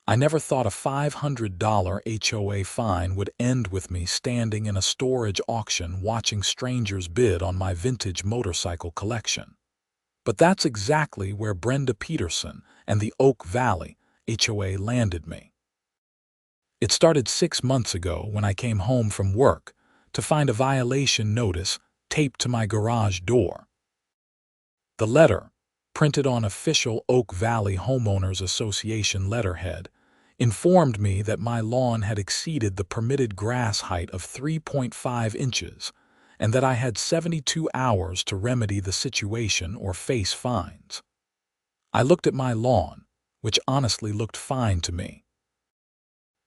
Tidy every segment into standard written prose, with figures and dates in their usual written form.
I never thought a $500 HOA fine would end with me standing in a storage auction watching strangers bid on my vintage motorcycle collection. But that's exactly where Brenda Peterson and the Oak Valley HOA landed me. It started 6 months ago when I came home from work to find a violation notice taped to my garage door. The letter, printed on official Oak Valley Homeowners Association letterhead, informed me that my lawn had exceeded the permitted grass height of 3.5 inches and that I had 72 hours to remedy the situation or face fines. I looked at my lawn, which honestly looked fine to me.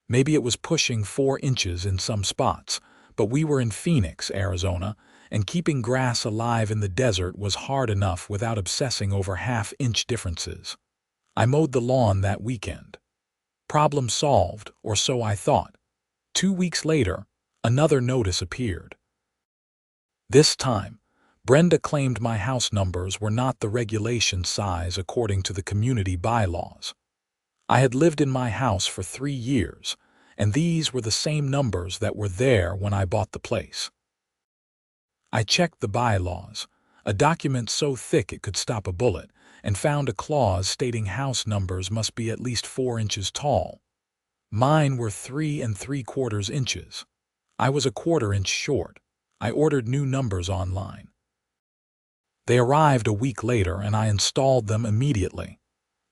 Maybe it was pushing 4 inches in some spots, but we were in Phoenix, Arizona, and keeping grass alive in the desert was hard enough without obsessing over half-inch differences. I mowed the lawn that weekend. Problem solved, or so I thought. 2 weeks later, another notice appeared. This time, Brenda claimed my house numbers were not the regulation size according to the community bylaws. I had lived in my house for 3 years, and these were the same numbers that were there when I bought the place. I checked the bylaws, a document so thick it could stop a bullet, and found a clause stating house numbers must be at least 4 inches tall. Mine were 3 3/4 inches. I was a 1/4 inch short. I ordered new numbers online. They arrived a week later and I installed them immediately.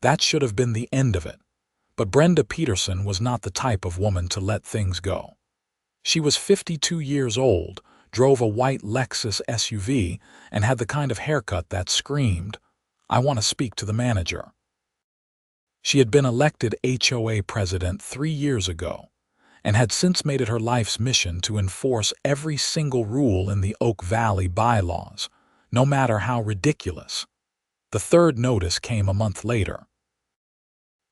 That should have been the end of it. But Brenda Peterson was not the type of woman to let things go. She was 52 years old, drove a white Lexus SUV, and had the kind of haircut that screamed, "I want to speak to the manager." She had been elected HOA president 3 years ago, and had since made it her life's mission to enforce every single rule in the Oak Valley bylaws, no matter how ridiculous. The third notice came a month later.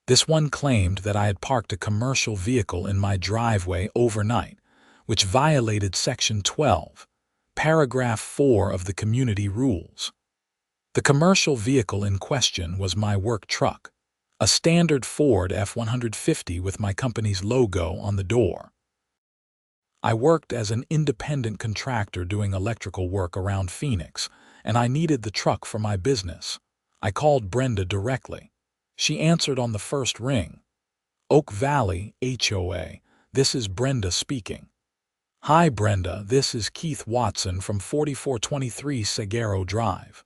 This one claimed that I had parked a commercial vehicle in my driveway overnight, which violated Section 12, Paragraph 4 of the community rules. The commercial vehicle in question was my work truck, a standard Ford F-150 with my company's logo on the door. I worked as an independent contractor doing electrical work around Phoenix, and I needed the truck for my business. I called Brenda directly. She answered on the first ring. "Oak Valley HOA, this is Brenda speaking." "Hi Brenda, this is Keith Watson from 4423 Seguero Drive.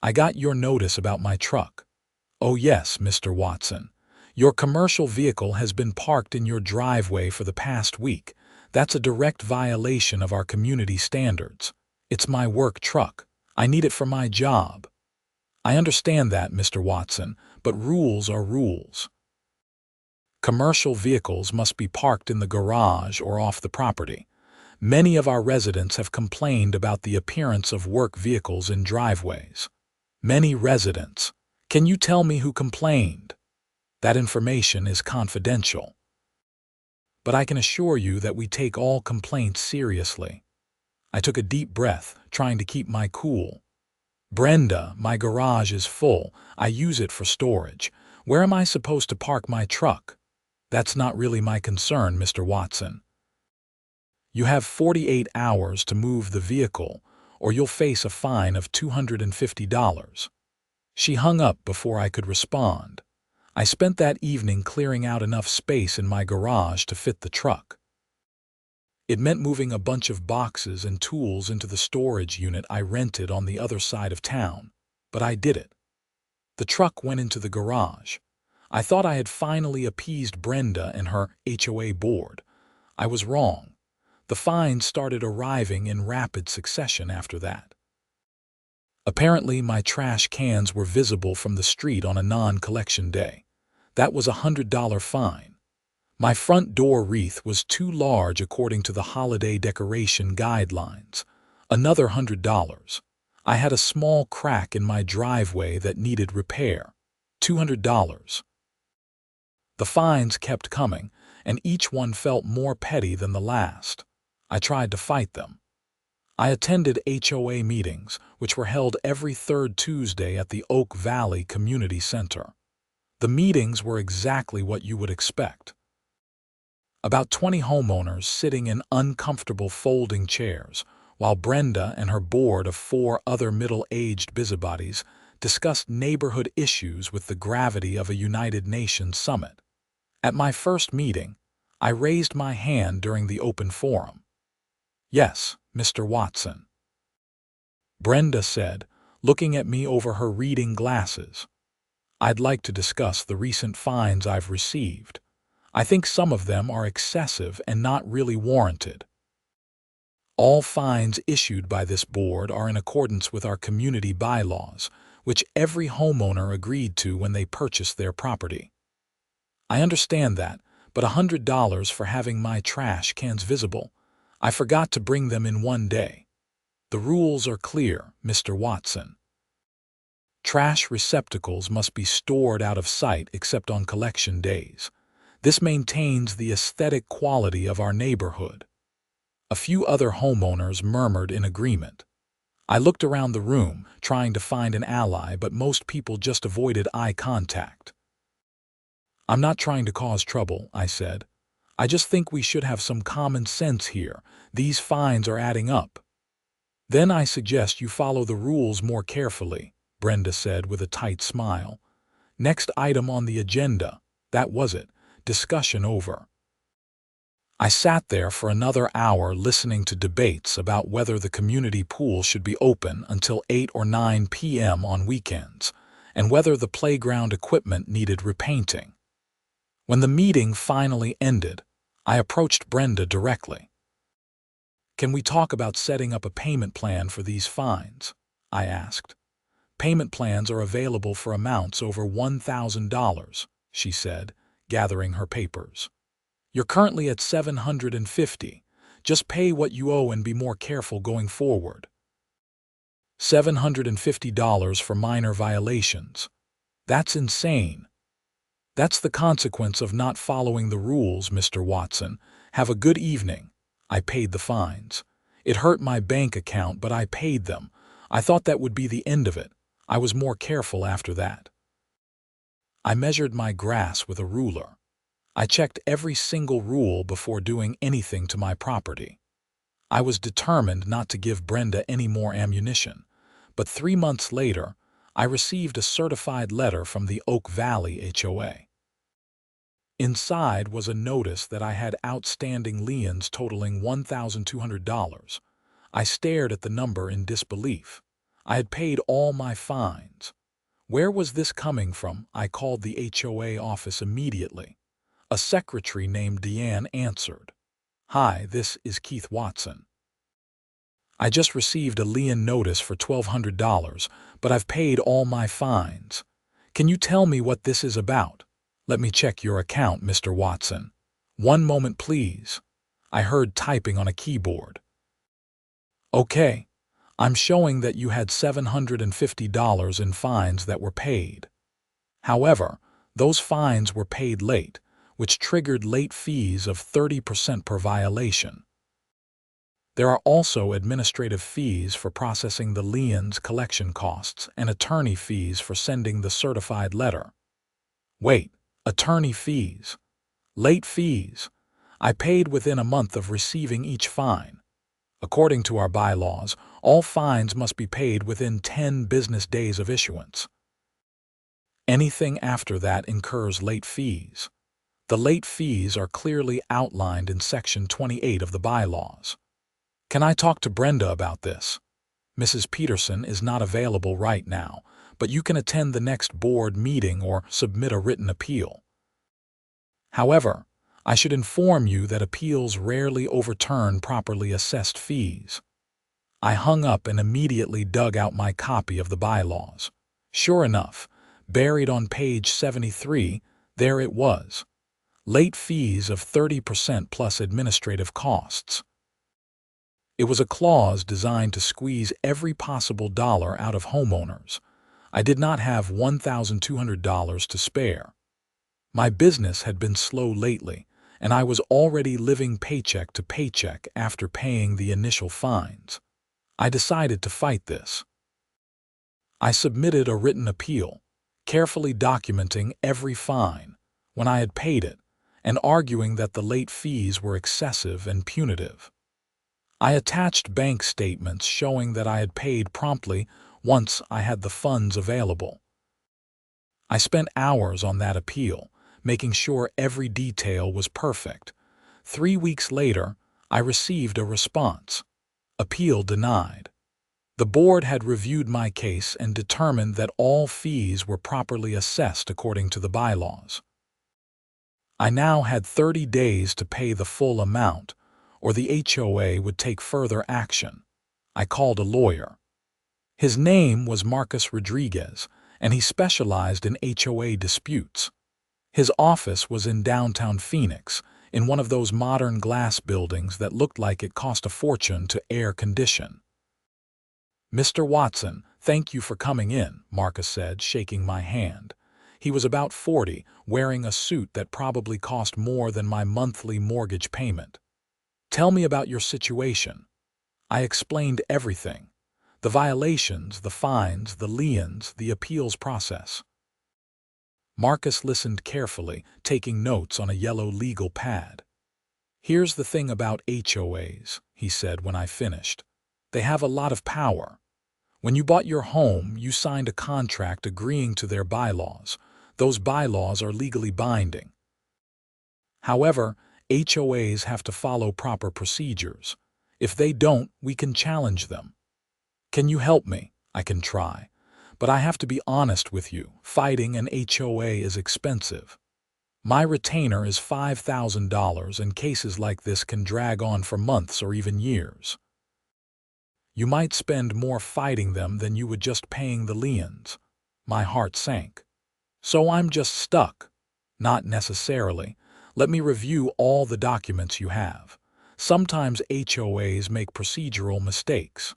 I got your notice about my truck." "Oh yes, Mr. Watson. Your commercial vehicle has been parked in your driveway for the past week. That's a direct violation of our community standards. It's my work truck. I need it for my job." "I understand that, Mr. Watson, but rules are rules. Commercial vehicles must be parked in the garage or off the property. Many of our residents have complained about the appearance of work vehicles in driveways." "Many residents. Can you tell me who complained?" "That information is confidential. But I can assure you that we take all complaints seriously." I took a deep breath, trying to keep my cool. "Brenda, my garage is full. I use it for storage. Where am I supposed to park my truck?" "That's not really my concern, Mr. Watson. You have 48 hours to move the vehicle, or you'll face a fine of $250. She hung up before I could respond. I spent that evening clearing out enough space in my garage to fit the truck. It meant moving a bunch of boxes and tools into the storage unit I rented on the other side of town, but I did it. The truck went into the garage. I thought I had finally appeased Brenda and her HOA board. I was wrong. The fines started arriving in rapid succession after that. Apparently, my trash cans were visible from the street on a non-collection day. That was a $100 fine. My front door wreath was too large according to the holiday decoration guidelines. Another $100. I had a small crack in my driveway that needed repair. $200. The fines kept coming, and each one felt more petty than the last. I tried to fight them. I attended HOA meetings, which were held every third Tuesday at the Oak Valley Community Center. The meetings were exactly what you would expect. About 20 homeowners sitting in uncomfortable folding chairs, while Brenda and her board of 4 other middle-aged busybodies discussed neighborhood issues with the gravity of a United Nations summit. At my first meeting, I raised my hand during the open forum. "Yes, Mr. Watson," Brenda said, looking at me over her reading glasses. "I'd like to discuss the recent fines I've received. I think some of them are excessive and not really warranted. All fines issued by this board are in accordance with our community bylaws, which every homeowner agreed to when they purchased their property. I understand that, but $100 for having my trash cans visible. I forgot to bring them in one day. The rules are clear, Mr. Watson. Trash receptacles must be stored out of sight except on collection days. This maintains the aesthetic quality of our neighborhood." A few other homeowners murmured in agreement. I looked around the room, trying to find an ally, but most people just avoided eye contact. "I'm not trying to cause trouble," I said. "I just think we should have some common sense here. These fines are adding up." "Then I suggest you follow the rules more carefully," Brenda said with a tight smile. "Next item on the agenda." That was it. Discussion over. I sat there for another hour listening to debates about whether the community pool should be open until 8 or 9 p.m. on weekends, and whether the playground equipment needed repainting. When the meeting finally ended, I approached Brenda directly. "Can we talk about setting up a payment plan for these fines?" I asked. "Payment plans are available for amounts over $1,000, she said, gathering her papers. "You're currently at $750. Just pay what you owe and be more careful going forward." $750 for minor violations. That's insane. "That's the consequence of not following the rules, Mr. Watson. Have a good evening." I paid the fines. It hurt my bank account, but I paid them. I thought that would be the end of it. I was more careful after that. I measured my grass with a ruler. I checked every single rule before doing anything to my property. I was determined not to give Brenda any more ammunition, but 3 months later, I received a certified letter from the Oak Valley HOA. Inside was a notice that I had outstanding liens totaling $1,200. I stared at the number in disbelief. I had paid all my fines. Where was this coming from? I called the HOA office immediately. A secretary named Deanne answered. "Hi, this is Keith Watson. I just received a lien notice for $1,200, but I've paid all my fines. Can you tell me what this is about?" "Let me check your account, Mr. Watson. One moment, please." I heard typing on a keyboard. "Okay, I'm showing that you had $750 in fines that were paid. However, those fines were paid late, which triggered late fees of 30% per violation. There are also administrative fees for processing the liens, collection costs, and attorney fees for sending the certified letter." "Wait, attorney fees? Late fees?" "I paid within a month of receiving each fine. According to our bylaws, all fines must be paid within 10 business days of issuance. Anything after that incurs late fees. The late fees are clearly outlined in Section 28 of the bylaws." "Can I talk to Brenda about this?" "Mrs. Peterson is not available right now, but you can attend the next board meeting or submit a written appeal. However, I should inform you that appeals rarely overturn properly assessed fees." I hung up and immediately dug out my copy of the bylaws. Sure enough, buried on page 73, there it was. Late fees of 30% plus administrative costs. It was a clause designed to squeeze every possible dollar out of homeowners. I did not have $1,200 to spare. My business had been slow lately, and I was already living paycheck to paycheck after paying the initial fines. I decided to fight this. I submitted a written appeal, carefully documenting every fine when I had paid it, and arguing that the late fees were excessive and punitive. I attached bank statements showing that I had paid promptly once I had the funds available. I spent hours on that appeal, making sure every detail was perfect. 3 weeks later, I received a response. Appeal denied. The board had reviewed my case and determined that all fees were properly assessed according to the bylaws. I now had 30 days to pay the full amount, or the HOA would take further action. I called a lawyer. His name was Marcus Rodriguez, and he specialized in HOA disputes. His office was in downtown Phoenix, in one of those modern glass buildings that looked like it cost a fortune to air condition. "Mr. Watson, thank you for coming in," Marcus said, shaking my hand. He was about 40, wearing a suit that probably cost more than my monthly mortgage payment. "Tell me about your situation." I explained everything: the violations, the fines, the liens, the appeals process. Marcus listened carefully, taking notes on a yellow legal pad. "Here's the thing about HOAs," he said when I finished. "They have a lot of power. When you bought your home, you signed a contract agreeing to their bylaws. Those bylaws are legally binding. However, HOAs have to follow proper procedures. If they don't, we can challenge them. Can you help me? I can try. But I have to be honest with you, fighting an HOA is expensive. My retainer is $5,000, and cases like this can drag on for months or even years. You might spend more fighting them than you would just paying the liens." My heart sank. "So I'm just stuck?" "Not necessarily. Let me review all the documents you have. Sometimes HOAs make procedural mistakes.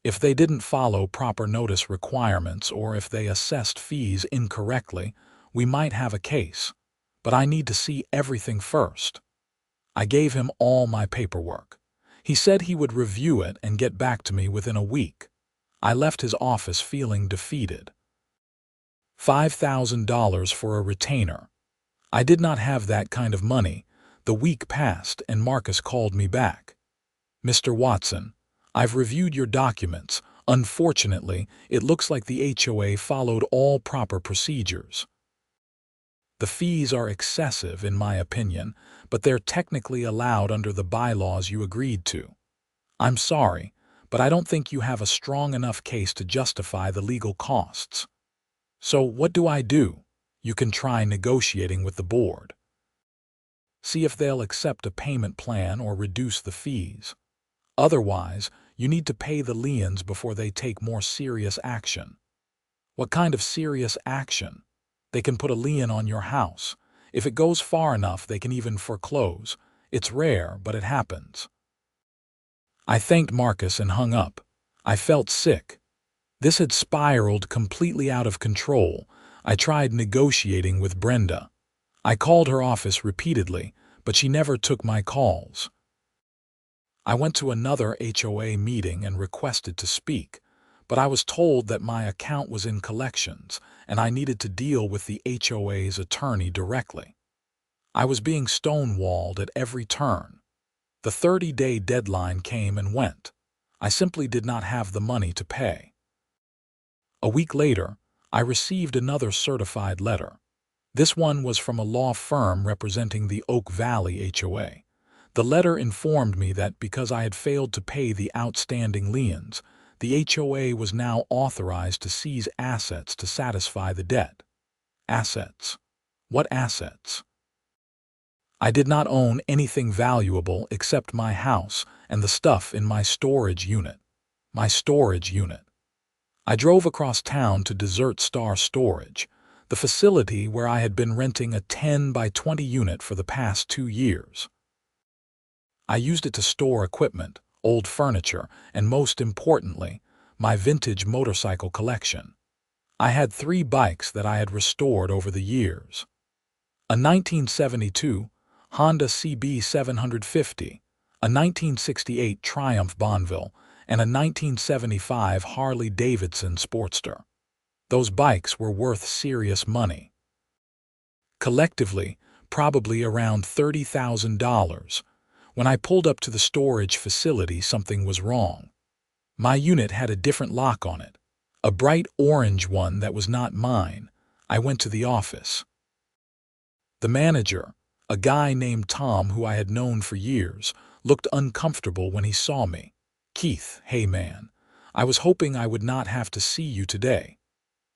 If they didn't follow proper notice requirements or if they assessed fees incorrectly, we might have a case. But I need to see everything first." I gave him all my paperwork. He said he would review it and get back to me within a week. I left his office feeling defeated. $5,000 for a retainer. I did not have that kind of money. The week passed and Marcus called me back. "Mr. Watson, I've reviewed your documents. Unfortunately, it looks like the HOA followed all proper procedures. The fees are excessive, in my opinion, but they're technically allowed under the bylaws you agreed to. I'm sorry, but I don't think you have a strong enough case to justify the legal costs. So what do I do?" "You can try negotiating with the board. See if they'll accept a payment plan or reduce the fees. Otherwise, you need to pay the liens before they take more serious action." "What kind of serious action?" "They can put a lien on your house. If it goes far enough, they can even foreclose. It's rare, but it happens." I thanked Marcus and hung up. I felt sick. This had spiraled completely out of control. I tried negotiating with Brenda. I called her office repeatedly, but she never took my calls. I went to another HOA meeting and requested to speak, but I was told that my account was in collections and I needed to deal with the HOA's attorney directly. I was being stonewalled at every turn. The 30-day deadline came and went. I simply did not have the money to pay. A week later, I received another certified letter. This one was from a law firm representing the Oak Valley HOA. The letter informed me that because I had failed to pay the outstanding liens, the HOA was now authorized to seize assets to satisfy the debt. Assets? What assets? I did not own anything valuable except my house and the stuff in my storage unit. My storage unit. I drove across town to Desert Star Storage, the facility where I had been renting a 10 by 20 unit for the past 2 years. I used it to store equipment, old furniture, and most importantly, my vintage motorcycle collection. I had 3 bikes that I had restored over the years. A 1972 Honda CB 750, a 1968 Triumph Bonneville, and a 1975 Harley-Davidson Sportster. Those bikes were worth serious money. Collectively, probably around $30,000. When I pulled up to the storage facility, something was wrong. My unit had a different lock on it, a bright orange one that was not mine. I went to the office. The manager, a guy named Tom who I had known for years, looked uncomfortable when he saw me. "Keith, hey man, I was hoping I would not have to see you today."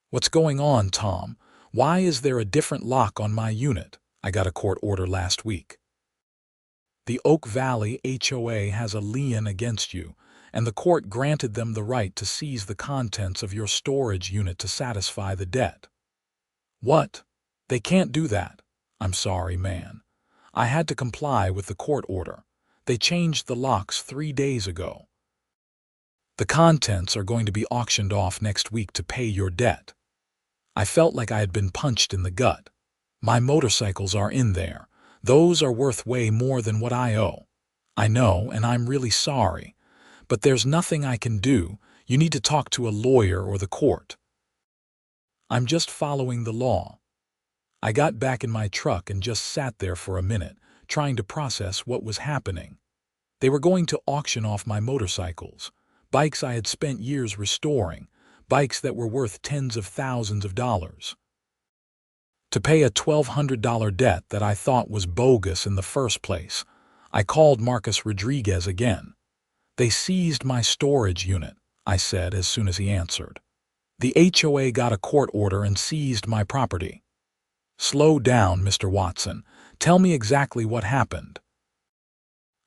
"What's going on, Tom? Why is there a different lock on my unit? I got a court order last week. The Oak Valley HOA has a lien against you, and the court granted them the right to seize the contents of your storage unit to satisfy the debt." "What? They can't do that." "I'm sorry, man. I had to comply with the court order. They changed the locks 3 days ago. The contents are going to be auctioned off next week to pay your debt." I felt like I had been punched in the gut. "My motorcycles are in there. Those are worth way more than what I owe." "I know, and I'm really sorry. But there's nothing I can do. You need to talk to a lawyer or the court." "I'm just following the law." I got back in my truck and just sat there for a minute, trying to process what was happening. They were going to auction off my motorcycles, bikes I had spent years restoring, bikes that were worth tens of thousands of dollars, to pay a $1,200 debt that I thought was bogus in the first place. I called Marcus Rodriguez again. "They seized my storage unit," I said as soon as he answered. "The HOA got a court order and seized my property." "Slow down, Mr. Watson. Tell me exactly what happened."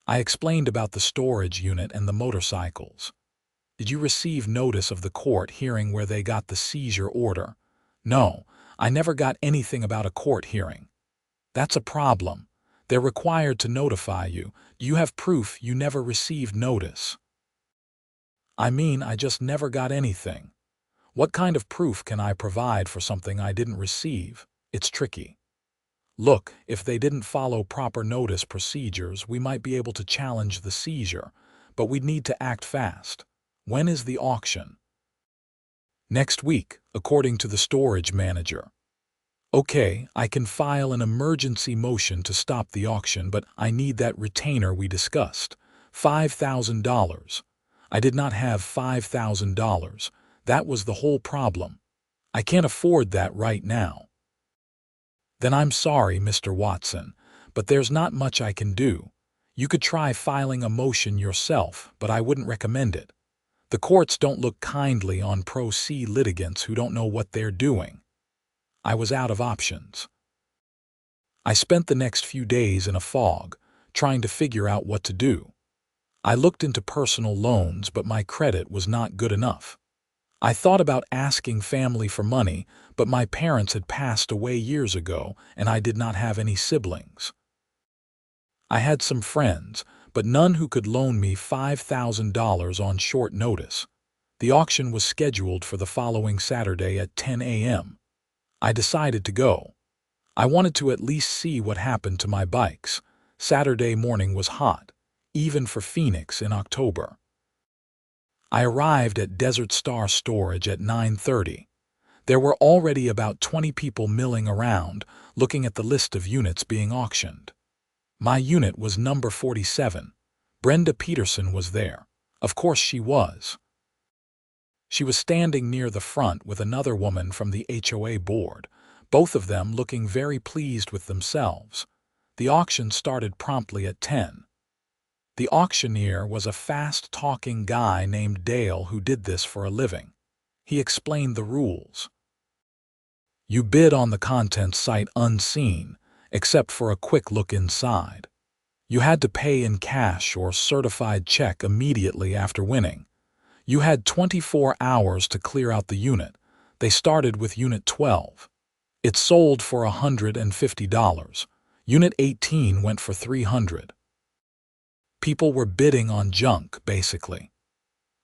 I explained about the storage unit and the motorcycles. "Did you receive notice of the court hearing where they got the seizure order?" "No, I never got anything about a court hearing." "That's a problem. They're required to notify you. Do you have proof you never received notice?" "I mean, I just never got anything. What kind of proof can I provide for something I didn't receive? It's tricky." "Look, if they didn't follow proper notice procedures, we might be able to challenge the seizure, but we'd need to act fast." "When is the auction?" "Next week, according to the storage manager." "Okay, I can file an emergency motion to stop the auction, but I need that retainer we discussed. $5,000. I did not have $5,000. That was the whole problem. I can't afford that right now." "Then I'm sorry, Mr. Watson, but there's not much I can do. You could try filing a motion yourself, but I wouldn't recommend it. The courts don't look kindly on pro se litigants who don't know what they're doing." I was out of options. I spent the next few days in a fog, trying to figure out what to do. I looked into personal loans, but my credit was not good enough. I thought about asking family for money, but my parents had passed away years ago, and I did not have any siblings. I had some friends, but none who could loan me $5,000 on short notice. The auction was scheduled for the following Saturday at 10 a.m. I decided to go. I wanted to at least see what happened to my bikes. Saturday morning was hot, even for Phoenix in October. I arrived at Desert Star Storage at 9:30. There were already about 20 people milling around, looking at the list of units being auctioned. My unit was number 47. Brenda Peterson was there. Of course she was. She was standing near the front with another woman from the HOA board, both of them looking very pleased with themselves. The auction started promptly at 10. The auctioneer was a fast-talking guy named Dale who did this for a living. He explained the rules. You bid on the contents sight unseen, except for a quick look inside. You had to pay in cash or certified check immediately after winning. You had 24 hours to clear out the unit. They started with Unit 12. It sold for $150. Unit 18 went for $300. People were bidding on junk, basically.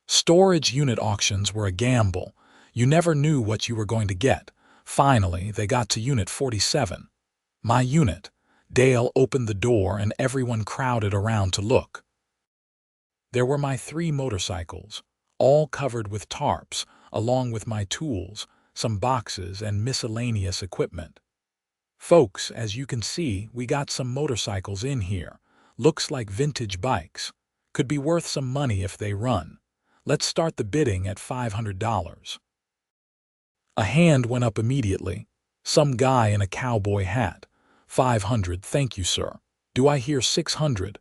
Storage unit auctions were a gamble. You never knew what you were going to get. Finally, they got to Unit 47. My unit. Dale opened the door and everyone crowded around to look. There were my 3 motorcycles, all covered with tarps, along with my tools, some boxes, and miscellaneous equipment. Folks, as you can see, we got some motorcycles in here. Looks like vintage bikes. Could be worth some money if they run. Let's start the bidding at $500. A hand went up immediately. Some guy in a cowboy hat. 500, thank you, sir. Do I hear 600?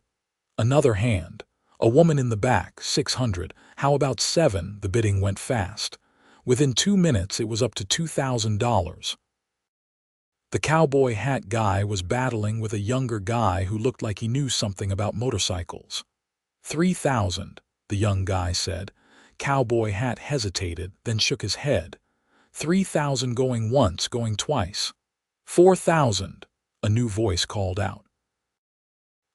Another hand. A woman in the back, 600. How about 7? The bidding went fast. Within 2 minutes, it was up to $2,000. The cowboy hat guy was battling with a younger guy who looked like he knew something about motorcycles. 3,000, the young guy said. Cowboy hat hesitated, then shook his head. 3,000 going once, going twice. 4,000, a new voice called out.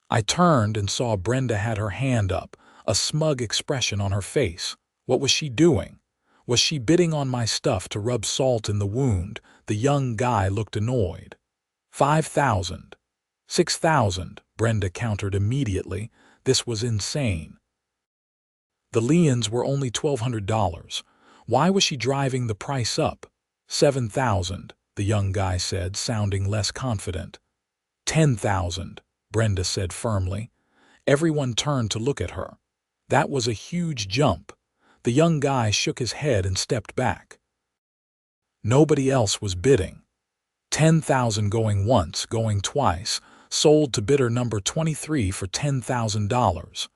I turned and saw Brenda had her hand up, a smug expression on her face. What was she doing? Was she bidding on my stuff to rub salt in the wound? The young guy looked annoyed. 5,000. 6,000, Brenda countered immediately. This was insane. The liens were only $1,200. Why was she driving the price up? 7,000, the young guy said, sounding less confident. 10,000, Brenda said firmly. Everyone turned to look at her. That was a huge jump. The young guy shook his head and stepped back. Nobody else was bidding. 10,000 going once, going twice, sold to bidder number 23 for $10,000.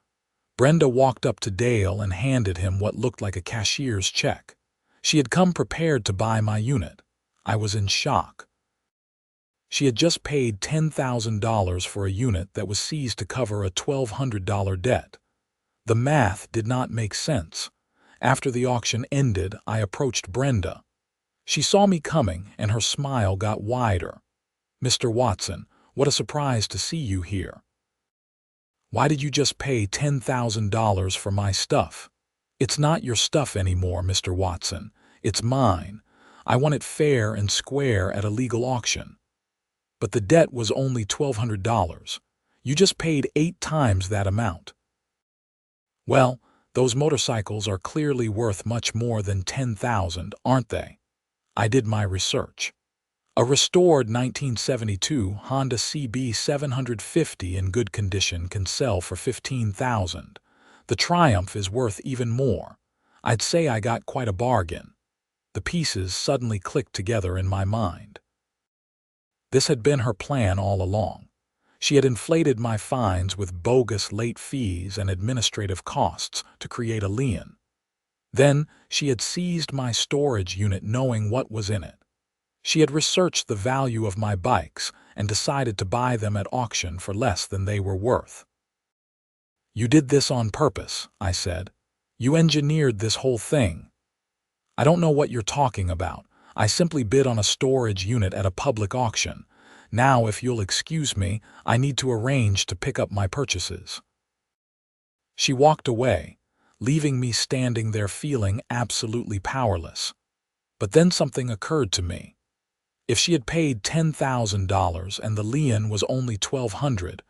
Brenda walked up to Dale and handed him what looked like a cashier's check. She had come prepared to buy my unit. I was in shock. She had just paid $10,000 for a unit that was seized to cover a $1,200 debt. The math did not make sense. After the auction ended, I approached Brenda. She saw me coming, and her smile got wider. Mr. Watson, what a surprise to see you here. Why did you just pay $10,000 for my stuff? It's not your stuff anymore, Mr. Watson. It's mine. I want it fair and square at a legal auction. But the debt was only $1,200. You just paid 8 times that amount. Well, those motorcycles are clearly worth much more than $10,000, aren't they? I did my research. A restored 1972 Honda CB 750 in good condition can sell for $15,000. The Triumph is worth even more. I'd say I got quite a bargain. The pieces suddenly clicked together in my mind. This had been her plan all along. She had inflated my fines with bogus late fees and administrative costs to create a lien. Then she had seized my storage unit knowing what was in it. She had researched the value of my bikes and decided to buy them at auction for less than they were worth. You did this on purpose, I said. You engineered this whole thing. I don't know what you're talking about. I simply bid on a storage unit at a public auction. Now, if you'll excuse me, I need to arrange to pick up my purchases. She walked away, leaving me standing there feeling absolutely powerless. But then something occurred to me. If she had paid $10,000 and the lien was only $1,200,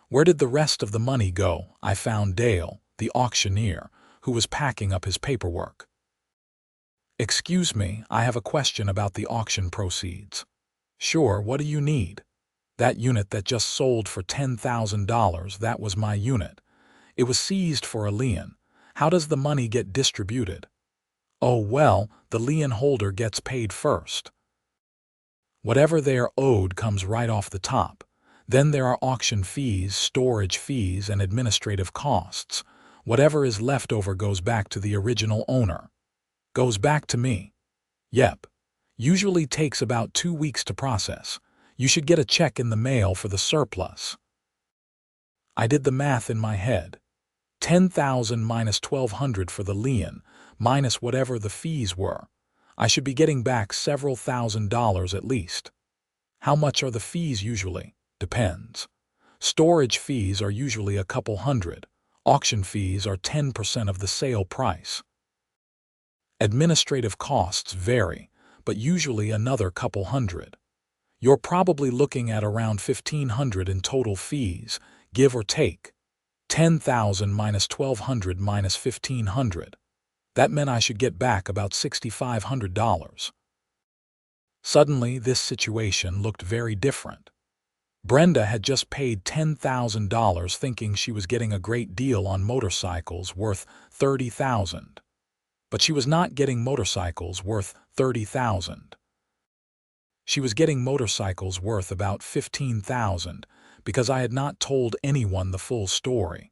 where did the rest of the money go? I found Dale, the auctioneer, who was packing up his paperwork. Excuse me, I have a question about the auction proceeds. Sure, what do you need? That unit that just sold for $10,000, that was my unit. It was seized for a lien. How does the money get distributed? Oh, well, the lien holder gets paid first. Whatever they are owed comes right off the top. Then there are auction fees, storage fees, and administrative costs. Whatever is left over goes back to the original owner. Goes back to me. Yep. Usually takes about 2 weeks to process. You should get a check in the mail for the surplus. I did the math in my head. 10,000 minus 1,200 for the lien, minus whatever the fees were. I should be getting back several $1,000s at least. How much are the fees usually? Depends. Storage fees are usually a couple hundred. Auction fees are 10% of the sale price. Administrative costs vary, but usually another couple hundred. You're probably looking at around $1,500 in total fees, give or take. 10,000 minus 1,200 minus 1,500. That meant I should get back about $6,500. Suddenly, this situation looked very different. Brenda had just paid $10,000 thinking she was getting a great deal on motorcycles worth $30,000. But she was not getting motorcycles worth $30,000. She was getting motorcycles worth about $15,000 because I had not told anyone the full story.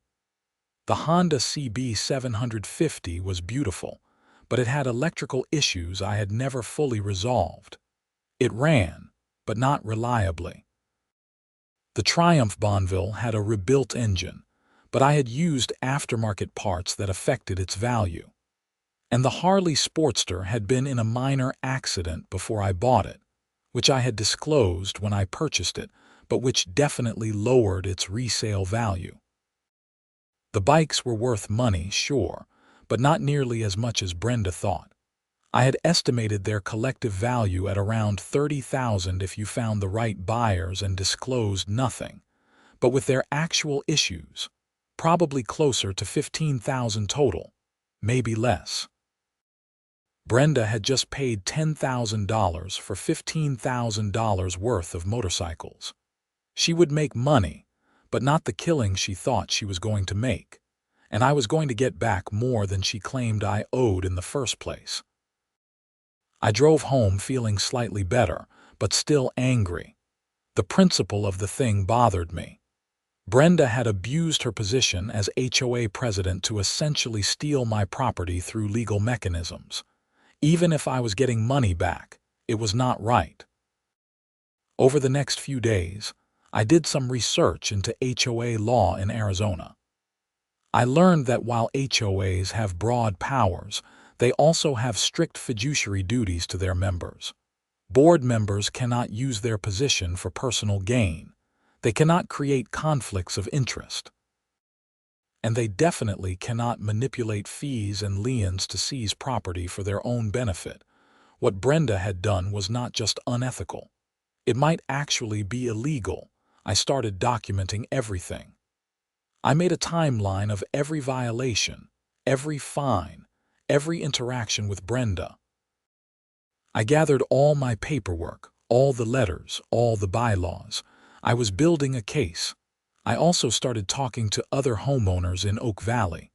The Honda CB 750 was beautiful, but it had electrical issues I had never fully resolved. It ran, but not reliably. The Triumph Bonneville had a rebuilt engine, but I had used aftermarket parts that affected its value. And the Harley Sportster had been in a minor accident before I bought it, which I had disclosed when I purchased it, but which definitely lowered its resale value. The bikes were worth money, sure, but not nearly as much as Brenda thought. I had estimated their collective value at around $30,000 if you found the right buyers and disclosed nothing, but with their actual issues, probably closer to $15,000 total, maybe less. Brenda had just paid $10,000 for $15,000 worth of motorcycles. She would make money, but not the killing she thought she was going to make, and I was going to get back more than she claimed I owed in the first place. I drove home feeling slightly better, but still angry. The principle of the thing bothered me. Brenda had abused her position as HOA president to essentially steal my property through legal mechanisms. Even if I was getting money back, it was not right. Over the next few days, I did some research into HOA law in Arizona. I learned that while HOAs have broad powers, they also have strict fiduciary duties to their members. Board members cannot use their position for personal gain. They cannot create conflicts of interest. And they definitely cannot manipulate fees and liens to seize property for their own benefit. What Brenda had done was not just unethical. It might actually be illegal. I started documenting everything. I made a timeline of every violation, every fine, every interaction with Brenda. I gathered all my paperwork, all the letters, all the bylaws. I was building a case. I also started talking to other homeowners in Oak Valley.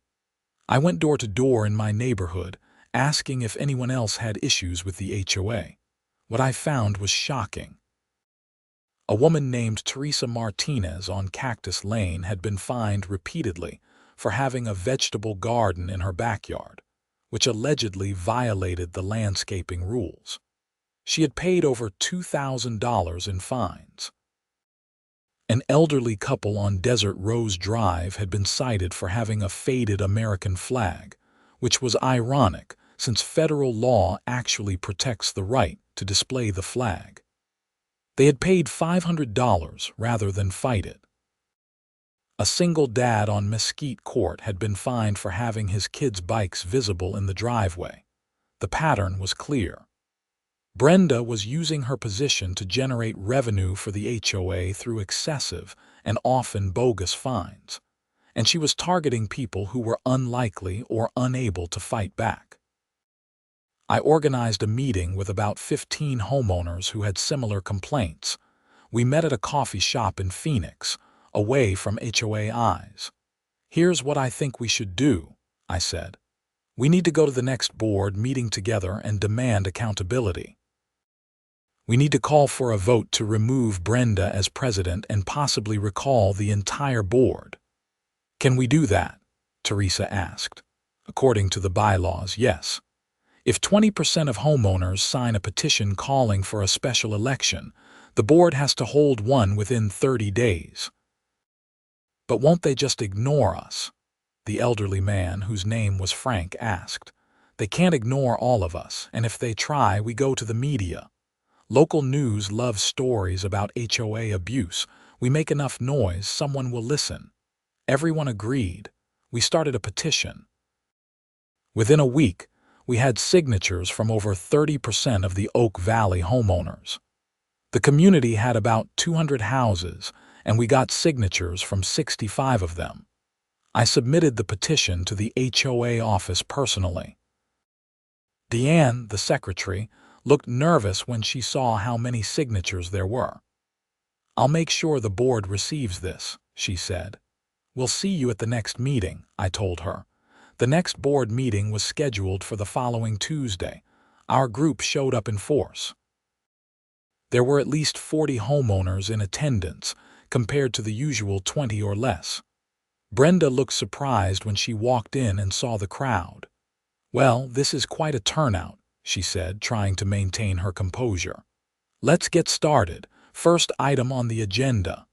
I went door to door in my neighborhood, asking if anyone else had issues with the HOA. What I found was shocking. A woman named Teresa Martinez on Cactus Lane had been fined repeatedly for having a vegetable garden in her backyard, which allegedly violated the landscaping rules. She had paid over $2,000 in fines. An elderly couple on Desert Rose Drive had been cited for having a faded American flag, which was ironic since federal law actually protects the right to display the flag. They had paid $500 rather than fight it. A single dad on Mesquite Court had been fined for having his kids' bikes visible in the driveway. The pattern was clear. Brenda was using her position to generate revenue for the HOA through excessive and often bogus fines, and she was targeting people who were unlikely or unable to fight back. I organized a meeting with about 15 homeowners who had similar complaints. We met at a coffee shop in Phoenix, away from HOA eyes. "Here's what I think we should do," I said. "We need to go to the next board meeting together and demand accountability. We need to call for a vote to remove Brenda as president and possibly recall the entire board." "Can we do that?" Teresa asked. "According to the bylaws, yes. If 20% of homeowners sign a petition calling for a special election, the board has to hold one within 30 days. "But won't they just ignore us?" the elderly man, whose name was Frank, asked. "They can't ignore all of us, and if they try, we go to the media. Local news loves stories about HOA abuse. We make enough noise, someone will listen." Everyone agreed. We started a petition. Within a week, we had signatures from over 30% of the Oak Valley homeowners. The community had about 200 houses, and we got signatures from 65 of them. I submitted the petition to the HOA office personally. Deanne, the secretary, looked nervous when she saw how many signatures there were. "I'll make sure the board receives this," she said. "We'll see you at the next meeting," I told her. The next board meeting was scheduled for the following Tuesday. Our group showed up in force. There were at least 40 homeowners in attendance, compared to the usual 20 or less. Brenda looked surprised when she walked in and saw the crowd. "Well, this is quite a turnout," she said, trying to maintain her composure. "Let's get started. First item on the agenda."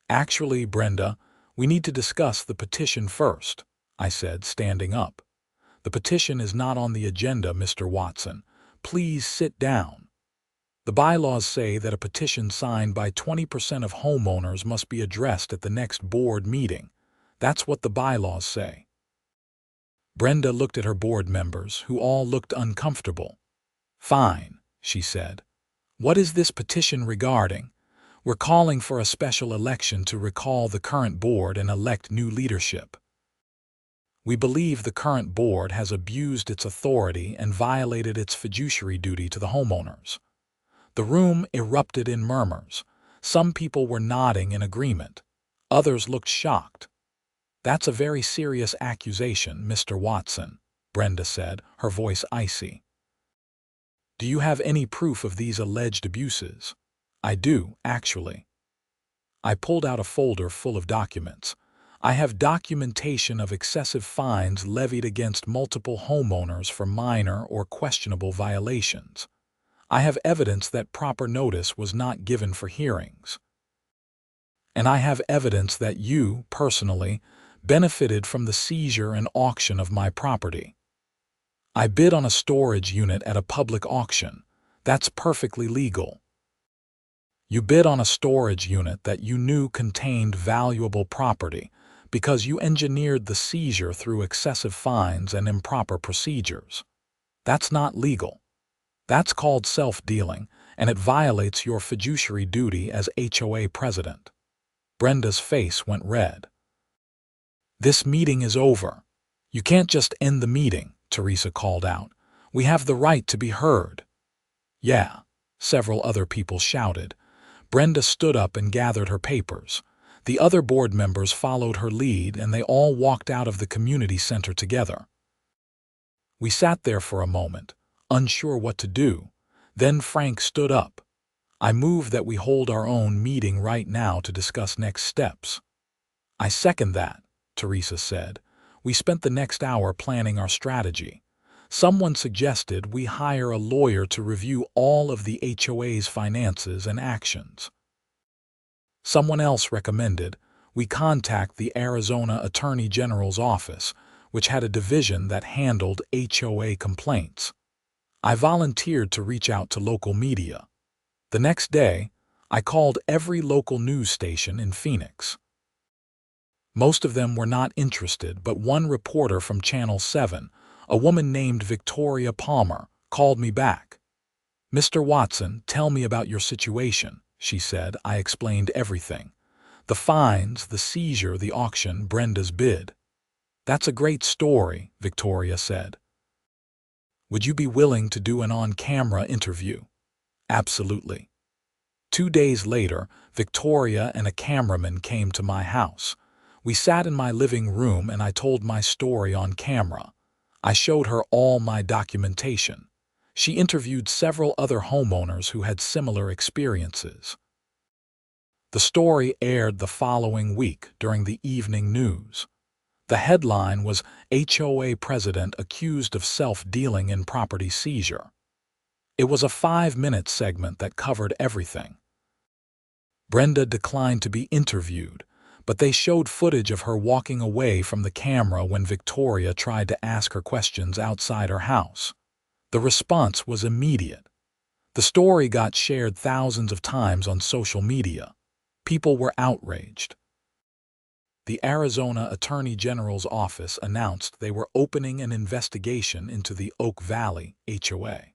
"Actually, Brenda, we need to discuss the petition first," I said, standing up. "The petition is not on the agenda, Mr. Watson. Please sit down. The bylaws say that a petition signed by 20% of homeowners must be addressed at the next board meeting. That's what the bylaws say." Brenda looked at her board members, who all looked uncomfortable. "Fine," she said. "What is this petition regarding?" "We're calling for a special election to recall the current board and elect new leadership. We believe the current board has abused its authority and violated its fiduciary duty to the homeowners." The room erupted in murmurs. Some people were nodding in agreement. Others looked shocked. "That's a very serious accusation, Mr. Watson," Brenda said, her voice icy. "Do you have any proof of these alleged abuses?" "I do, actually." I pulled out a folder full of documents. "I have documentation of excessive fines levied against multiple homeowners for minor or questionable violations. I have evidence that proper notice was not given for hearings. And I have evidence that you, personally, benefited from the seizure and auction of my property. I bid on a storage unit at a public auction. That's perfectly legal. You bid on a storage unit that you knew contained valuable property because you engineered the seizure through excessive fines and improper procedures. That's not legal. That's called self-dealing, and it violates your fiduciary duty as HOA president." Brenda's face went red. "This meeting is over. You can't just end the meeting," Teresa called out. "We have the right to be heard." "Yeah," several other people shouted. Brenda stood up and gathered her papers. The other board members followed her lead, and they all walked out of the community center together. We sat there for a moment, unsure what to do. Then Frank stood up. "I move that we hold our own meeting right now to discuss next steps." "I second that," Teresa said. We spent the next hour planning our strategy. Someone suggested we hire a lawyer to review all of the HOA's finances and actions. Someone else recommended we contact the Arizona Attorney General's office, which had a division that handled HOA complaints. I volunteered to reach out to local media. The next day, I called every local news station in Phoenix. Most of them were not interested, but one reporter from Channel 7, a woman named Victoria Palmer, called me back. "Mr. Watson, tell me about your situation," she said. I explained everything. The fines, the seizure, the auction, Brenda's bid. "That's a great story," Victoria said. "Would you be willing to do an on-camera interview?" "Absolutely." 2 days later, Victoria and a cameraman came to my house. We sat in my living room and I told my story on camera. I showed her all my documentation. She interviewed several other homeowners who had similar experiences. The story aired the following week during the evening news. The headline was HOA President Accused of Self-Dealing in Property Seizure. It was a 5-minute segment that covered everything. Brenda declined to be interviewed, but they showed footage of her walking away from the camera when Victoria tried to ask her questions outside her house. The response was immediate. The story got shared thousands of times on social media. People were outraged. The Arizona Attorney General's office announced they were opening an investigation into the Oak Valley HOA.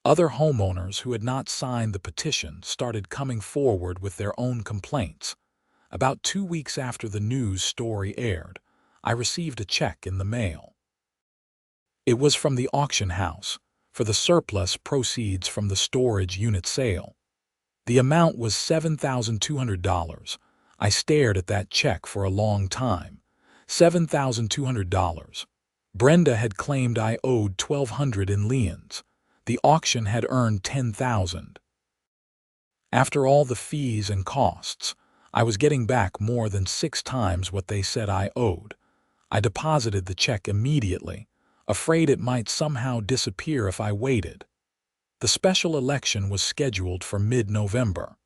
Other homeowners who had not signed the petition started coming forward with their own complaints. About 2 weeks after the news story aired, I received a check in the mail. It was from the auction house, for the surplus proceeds from the storage unit sale. The amount was $7,200. I stared at that check for a long time. $7,200. Brenda had claimed I owed $1,200 in liens. The auction had earned $10,000. After all the fees and costs, I was getting back more than 6 times what they said I owed. I deposited the check immediately, afraid it might somehow disappear if I waited. The special election was scheduled for mid-November.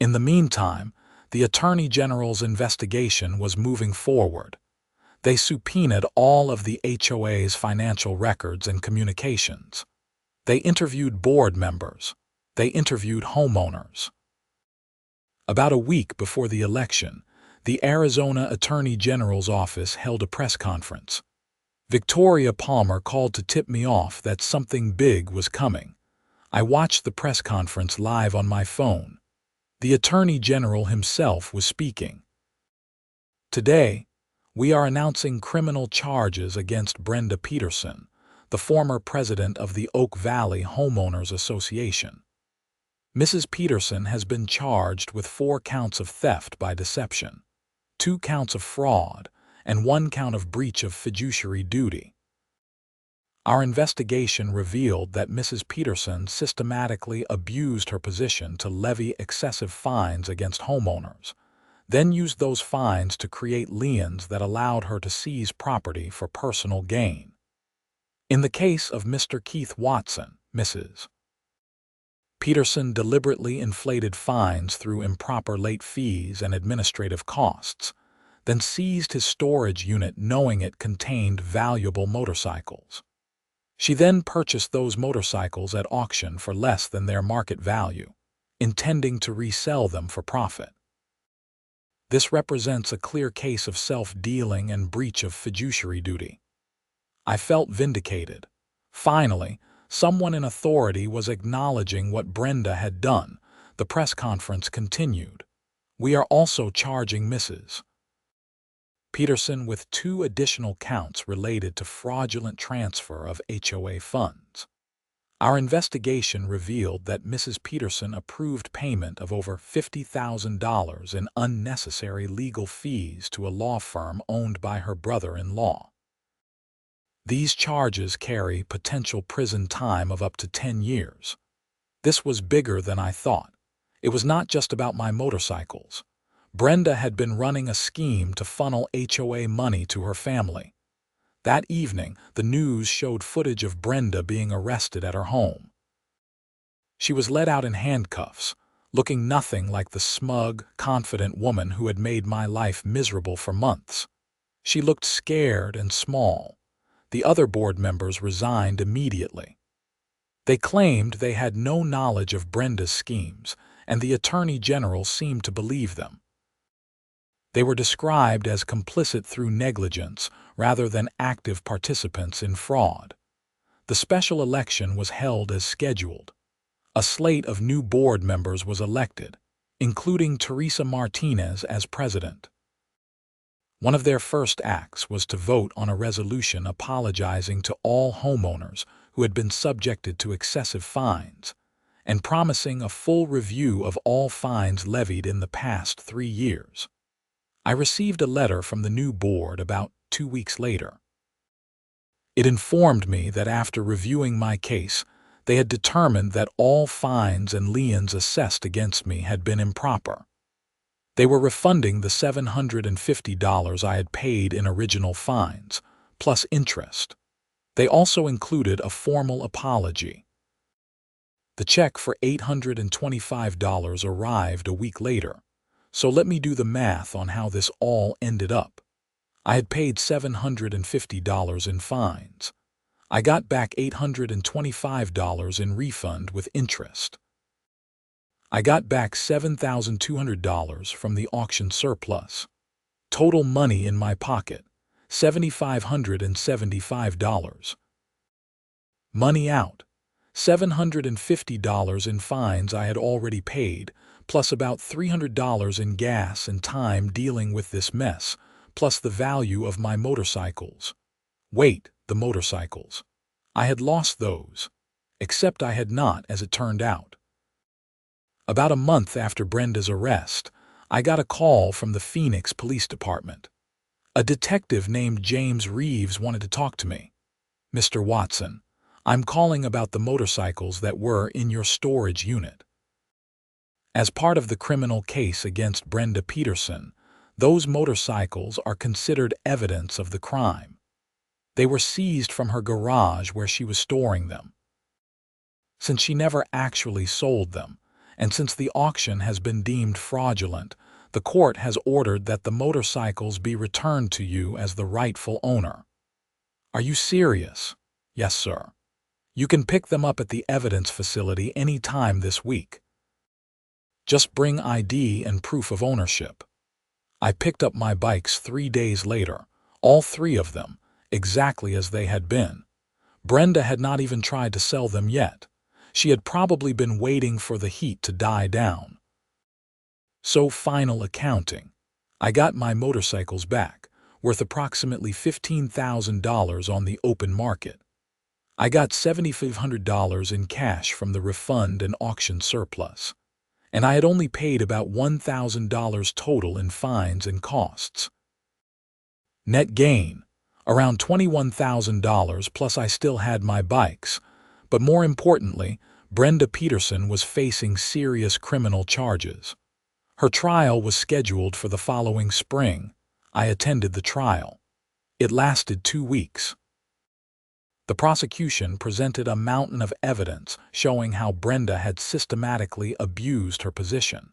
In the meantime, the Attorney General's investigation was moving forward. They subpoenaed all of the HOA's financial records and communications. They interviewed board members. They interviewed homeowners. About a week before the election, the Arizona Attorney General's office held a press conference. Victoria Palmer called to tip me off that something big was coming. I watched the press conference live on my phone. The Attorney General himself was speaking. Today, we are announcing criminal charges against Brenda Peterson, the former president of the Oak Valley Homeowners Association. Mrs. Peterson has been charged with 4 counts of theft by deception, 2 counts of fraud, and 1 count of breach of fiduciary duty. Our investigation revealed that Mrs. Peterson systematically abused her position to levy excessive fines against homeowners, then used those fines to create liens that allowed her to seize property for personal gain. In the case of Mr. Keith Watson, Mrs. Peterson deliberately inflated fines through improper late fees and administrative costs, then seized his storage unit knowing it contained valuable motorcycles. She then purchased those motorcycles at auction for less than their market value, intending to resell them for profit. This represents a clear case of self-dealing and breach of fiduciary duty. I felt vindicated. Finally, someone in authority was acknowledging what Brenda had done. The press conference continued. We are also charging Mrs. Peterson with 2 additional counts related to fraudulent transfer of HOA funds. Our investigation revealed that Mrs. Peterson approved payment of over $50,000 in unnecessary legal fees to a law firm owned by her brother-in-law. These charges carry potential prison time of up to 10 years. This was bigger than I thought. It was not just about my motorcycles. Brenda had been running a scheme to funnel HOA money to her family. That evening, the news showed footage of Brenda being arrested at her home. She was led out in handcuffs, looking nothing like the smug, confident woman who had made my life miserable for months. She looked scared and small. The other board members resigned immediately. They claimed they had no knowledge of Brenda's schemes, and the Attorney General seemed to believe them. They were described as complicit through negligence rather than active participants in fraud. The special election was held as scheduled. A slate of new board members was elected, including Teresa Martinez as president. One of their first acts was to vote on a resolution apologizing to all homeowners who had been subjected to excessive fines, and promising a full review of all fines levied in the past 3 years. I received a letter from the new board about 2 weeks later. It informed me that after reviewing my case, they had determined that all fines and liens assessed against me had been improper. They were refunding the $750 I had paid in original fines, plus interest. They also included a formal apology. The check for $825 arrived a week later. So let me do the math on how this all ended up. I had paid $750 in fines. I got back $825 in refund with interest. I got back $7,200 from the auction surplus. Total money in my pocket, $7,575. Money out, $750 in fines I had already paid, plus about $300 in gas and time dealing with this mess, plus the value of my motorcycles. Wait, the motorcycles. I had lost those, except I had not, as it turned out. About a month after Brenda's arrest, I got a call from the Phoenix Police Department. A detective named James Reeves wanted to talk to me. "Mr. Watson, I'm calling about the motorcycles that were in your storage unit. As part of the criminal case against Brenda Peterson, those motorcycles are considered evidence of the crime. They were seized from her garage where she was storing them. Since she never actually sold them, and since the auction has been deemed fraudulent, the court has ordered that the motorcycles be returned to you as the rightful owner." "Are you serious?" "Yes, sir. You can pick them up at the evidence facility any time this week. Just bring ID and proof of ownership." I picked up my bikes 3 days later, all 3 of them, exactly as they had been. Brenda had not even tried to sell them yet. She had probably been waiting for the heat to die down. So, final accounting. I got my motorcycles back, worth approximately $15,000 on the open market. I got $7,500 in cash from the refund and auction surplus, and I had only paid about $1,000 total in fines and costs. Net gain, around $21,000, plus I still had my bikes. But more importantly, Brenda Peterson was facing serious criminal charges. Her trial was scheduled for the following spring. I attended the trial. It lasted 2 weeks. The prosecution presented a mountain of evidence showing how Brenda had systematically abused her position.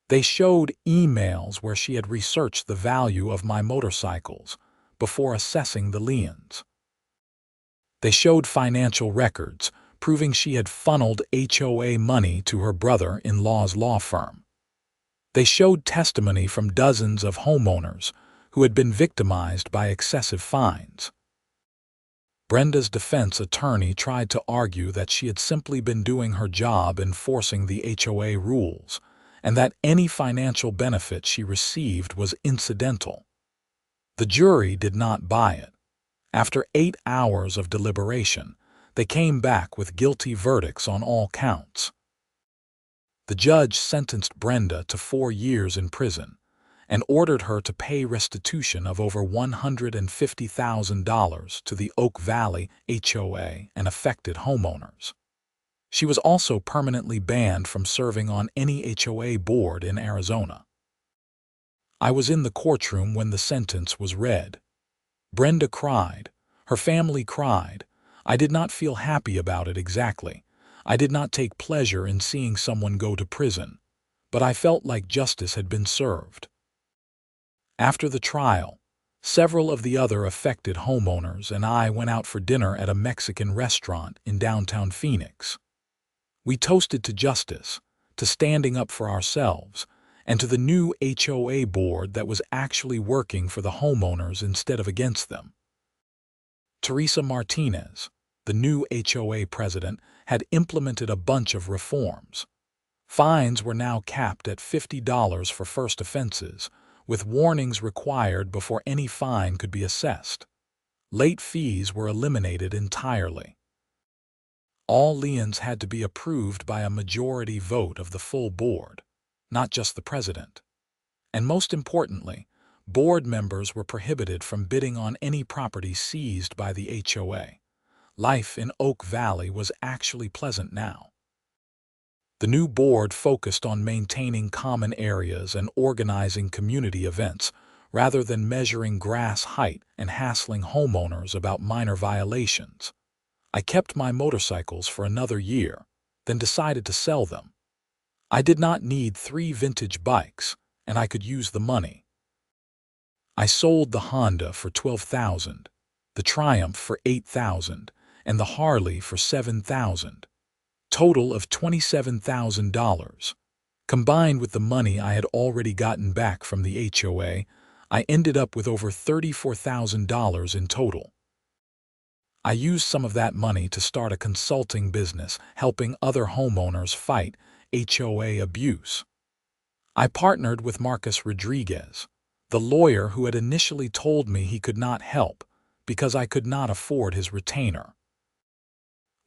They showed emails where she had researched the value of my motorcycles before assessing the liens. They showed financial records proving she had funneled HOA money to her brother-in-law's law firm. They showed testimony from dozens of homeowners who had been victimized by excessive fines. Brenda's defense attorney tried to argue that she had simply been doing her job enforcing the HOA rules, and that any financial benefit she received was incidental. The jury did not buy it. After 8 hours of deliberation, they came back with guilty verdicts on all counts. The judge sentenced Brenda to 4 years in prison and ordered her to pay restitution of over $150,000 to the Oak Valley HOA and affected homeowners. She was also permanently banned from serving on any HOA board in Arizona. I was in the courtroom when the sentence was read. Brenda cried. Her family cried. I did not feel happy about it exactly. I did not take pleasure in seeing someone go to prison, but I felt like justice had been served. After the trial, several of the other affected homeowners and I went out for dinner at a Mexican restaurant in downtown Phoenix. We toasted to justice, to standing up for ourselves, and to the new HOA board that was actually working for the homeowners instead of against them. Teresa Martinez, the new HOA president, had implemented a bunch of reforms. Fines were now capped at $50 for first offenses, with warnings required before any fine could be assessed. Late fees were eliminated entirely. All liens had to be approved by a majority vote of the full board, not just the president. And most importantly, board members were prohibited from bidding on any property seized by the HOA. Life in Oak Valley was actually pleasant now. The new board focused on maintaining common areas and organizing community events, rather than measuring grass height and hassling homeowners about minor violations. I kept my motorcycles for another year, then decided to sell them. I did not need 3 vintage bikes, and I could use the money. I sold the Honda for $12,000, the Triumph for $8,000, and the Harley for $7,000. Total of $27,000. Combined with the money I had already gotten back from the HOA, I ended up with over $34,000 in total. I used some of that money to start a consulting business helping other homeowners fight HOA abuse. I partnered with Marcus Rodriguez, the lawyer who had initially told me he could not help because I could not afford his retainer.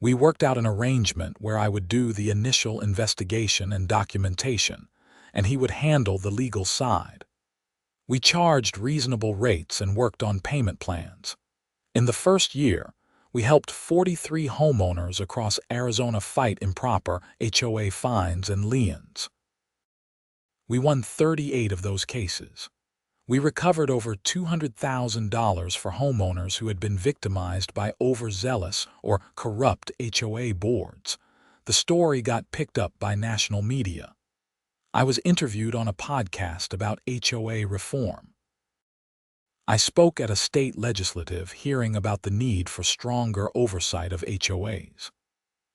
We worked out an arrangement where I would do the initial investigation and documentation, and he would handle the legal side. We charged reasonable rates and worked on payment plans. In the first year, we helped 43 homeowners across Arizona fight improper HOA fines and liens. We won 38 of those cases. We recovered over $200,000 for homeowners who had been victimized by overzealous or corrupt HOA boards. The story got picked up by national media. I was interviewed on a podcast about HOA reform. I spoke at a state legislative hearing about the need for stronger oversight of HOAs.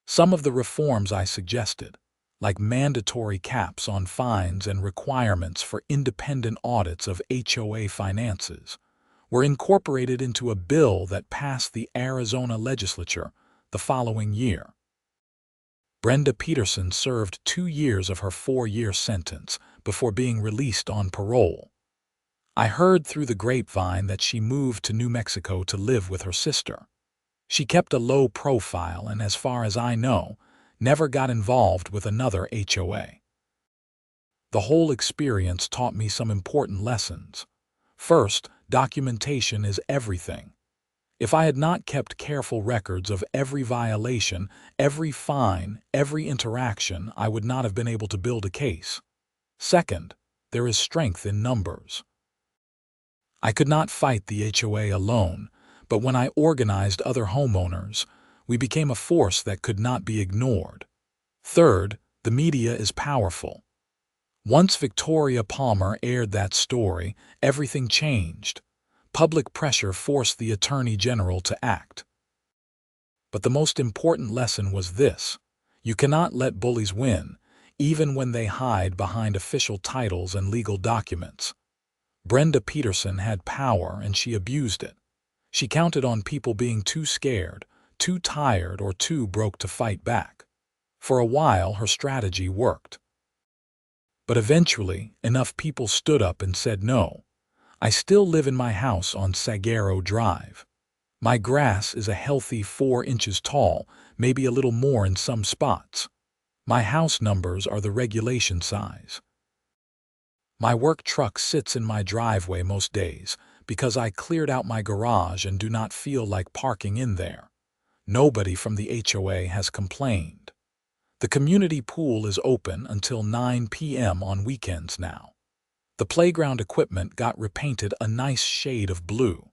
Some of the reforms I suggested, like mandatory caps on fines and requirements for independent audits of HOA finances, were incorporated into a bill that passed the Arizona legislature the following year. Brenda Peterson served 2 years of her 4-year sentence before being released on parole. I heard through the grapevine that she moved to New Mexico to live with her sister. She kept a low profile and, as far as I know, never got involved with another HOA. The whole experience taught me some important lessons. First, documentation is everything. If I had not kept careful records of every violation, every fine, every interaction, I would not have been able to build a case. Second, there is strength in numbers. I could not fight the HOA alone, but when I organized other homeowners, we became a force that could not be ignored. Third, the media is powerful. Once Victoria Palmer aired that story, everything changed. Public pressure forced the Attorney General to act. But the most important lesson was this: you cannot let bullies win, even when they hide behind official titles and legal documents. Brenda Peterson had power and she abused it. She counted on people being too scared, too tired, or too broke to fight back. For a while, her strategy worked. But eventually, enough people stood up and said no. I still live in my house on Saguaro Drive. My grass is a healthy 4 inches tall, maybe a little more in some spots. My house numbers are the regulation size. My work truck sits in my driveway most days because I cleared out my garage and do not feel like parking in there. Nobody from the HOA has complained. The community pool is open until 9 p.m. on weekends now. The playground equipment got repainted a nice shade of blue.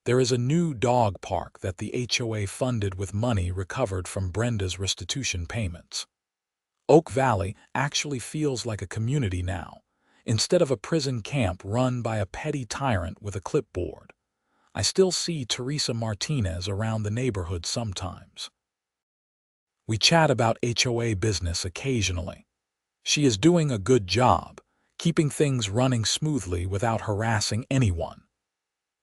There is a new dog park that the HOA funded with money recovered from Brenda's restitution payments. Oak Valley actually feels like a community now, instead of a prison camp run by a petty tyrant with a clipboard. I still see Teresa Martinez around the neighborhood sometimes. We chat about HOA business occasionally. She is doing a good job, keeping things running smoothly without harassing anyone.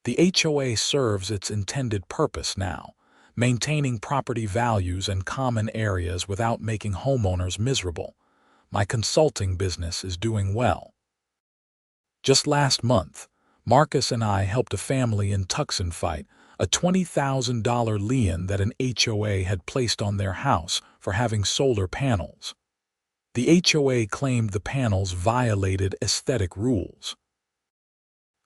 The HOA serves its intended purpose now, maintaining property values and common areas without making homeowners miserable. My consulting business is doing well. Just last month, Marcus and I helped a family in Tucson fight a $20,000 lien that an HOA had placed on their house for having solar panels. The HOA claimed the panels violated aesthetic rules.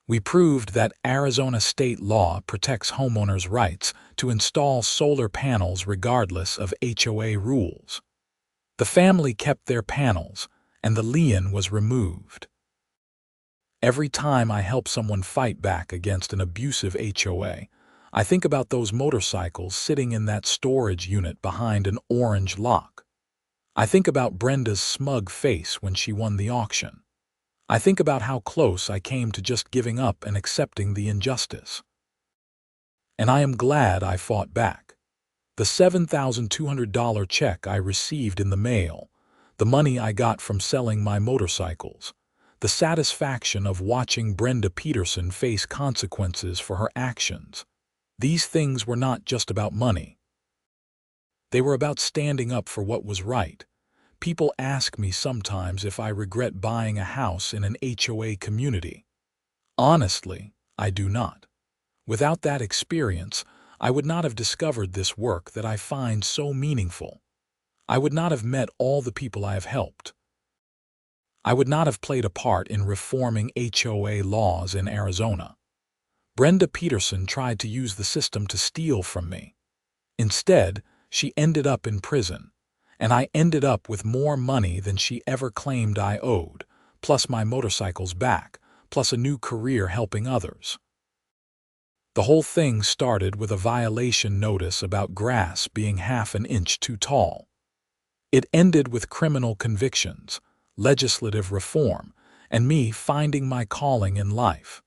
We proved that Arizona state law protects homeowners' rights to install solar panels regardless of HOA rules. The family kept their panels, and the lien was removed. Every time I help someone fight back against an abusive HOA, I think about those motorcycles sitting in that storage unit behind an orange lock. I think about Brenda's smug face when she won the auction. I think about how close I came to just giving up and accepting the injustice. And I am glad I fought back. The $7,200 check I received in the mail, the money I got from selling my motorcycles, the satisfaction of watching Brenda Peterson face consequences for her actions. These things were not just about money. They were about standing up for what was right. People ask me sometimes if I regret buying a house in an HOA community. Honestly, I do not. Without that experience, I would not have discovered this work that I find so meaningful. I would not have met all the people I have helped. I would not have played a part in reforming HOA laws in Arizona. Brenda Peterson tried to use the system to steal from me. Instead, she ended up in prison, and I ended up with more money than she ever claimed I owed, plus my motorcycles back, plus a new career helping others. The whole thing started with a violation notice about grass being half an inch too tall. It ended with criminal convictions, legislative reform, and me finding my calling in life.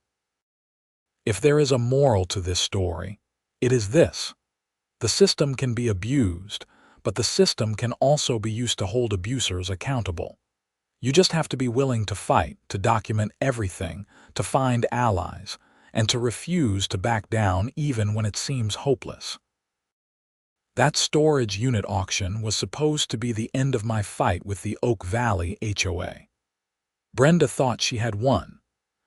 If there is a moral to this story, it is this. The system can be abused, but the system can also be used to hold abusers accountable. You just have to be willing to fight, to document everything, to find allies, and to refuse to back down even when it seems hopeless. That storage unit auction was supposed to be the end of my fight with the Oak Valley HOA. Brenda thought she had won.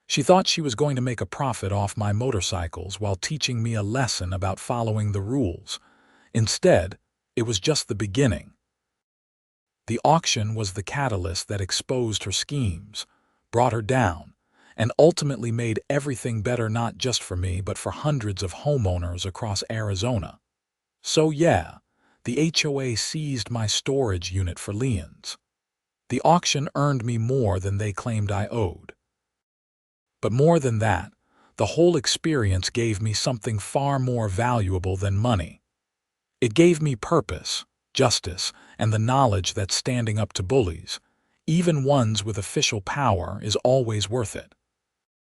She thought she was going to make a profit off my motorcycles while teaching me a lesson about following the rules. Instead, it was just the beginning. The auction was the catalyst that exposed her schemes, brought her down, and ultimately made everything better not just for me but for hundreds of homeowners across Arizona. So yeah, the HOA seized my storage unit for liens. The auction earned me more than they claimed I owed. But more than that, the whole experience gave me something far more valuable than money. It gave me purpose, justice, and the knowledge that standing up to bullies, even ones with official power, is always worth it.